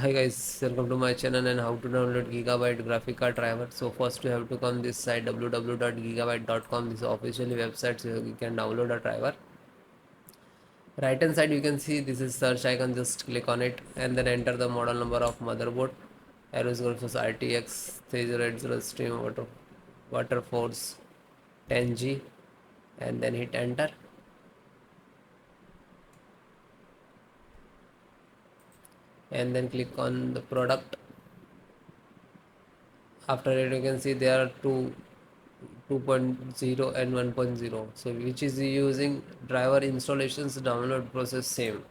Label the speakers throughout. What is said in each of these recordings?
Speaker 1: Hi guys, welcome to my channel and how to download Gigabyte graphic card driver. So first you have to come this site www.gigabyte.com. This is officially website, so you can download a driver. Right hand side you can see this is search icon, just click on it and then enter the model number of motherboard. AORUS RTX 3080 XTREME WaterForce 10G and then hit enter and then click on the product. After it you can see there are two 2.0 and 1.0, so which is using driver installations download process same.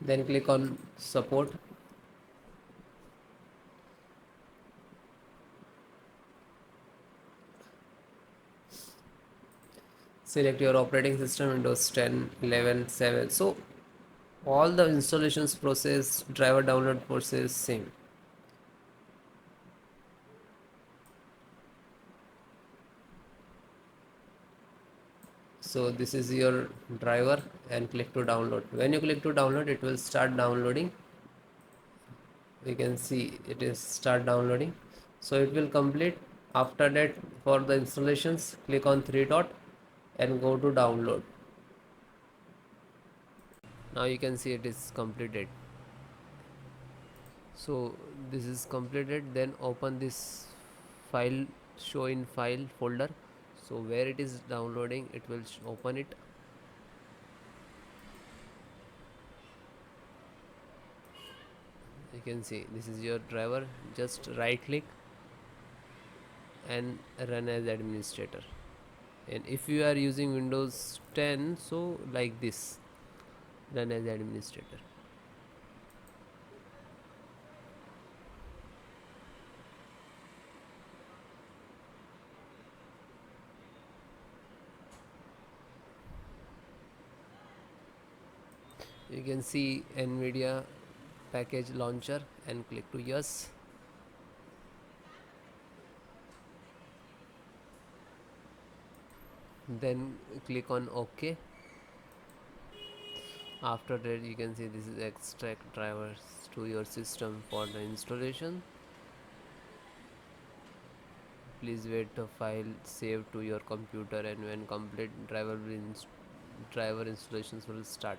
Speaker 1: Then click on support, select your operating system Windows 10, 11, 7. So all the installations process, driver download process same. So this is your driver and click to download. When you click to download, it will start downloading. You can see it is start downloading, so it will complete. After that, for the installations, click on three dot and go to download. Now you can see it is completed. So this is completed. Then open this file, show in file folder. So where it is downloading, it will open it. You can see this is your driver. Just right click and run as administrator. And if you are using Windows 10, so like this, run as administrator. You can see NVIDIA package launcher and click to yes. Then click on OK. After that, you can see this is extract drivers to your system for the installation. Please wait the file save to your computer, and when complete, driver installations will start.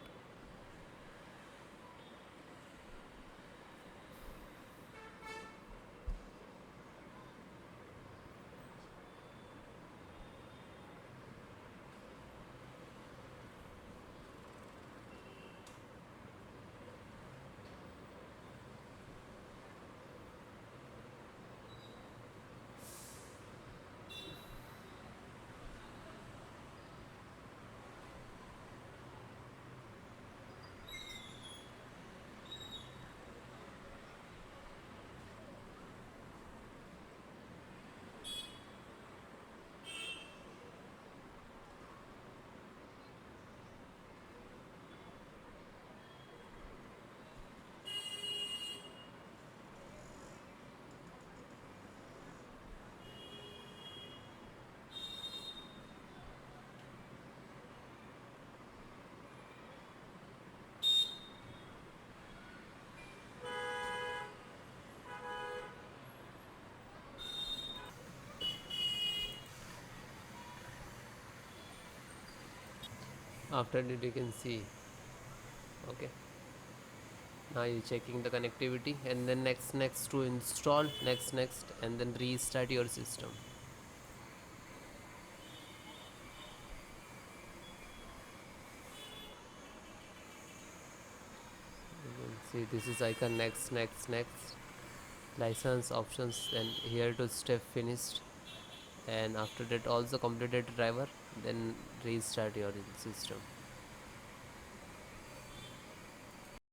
Speaker 1: After that, you can see okay. Now you're checking the connectivity, and then next to install, next and then restart your system. You can see this is icon next license options, and here to step finished. And after that also completed driver, then restart your system.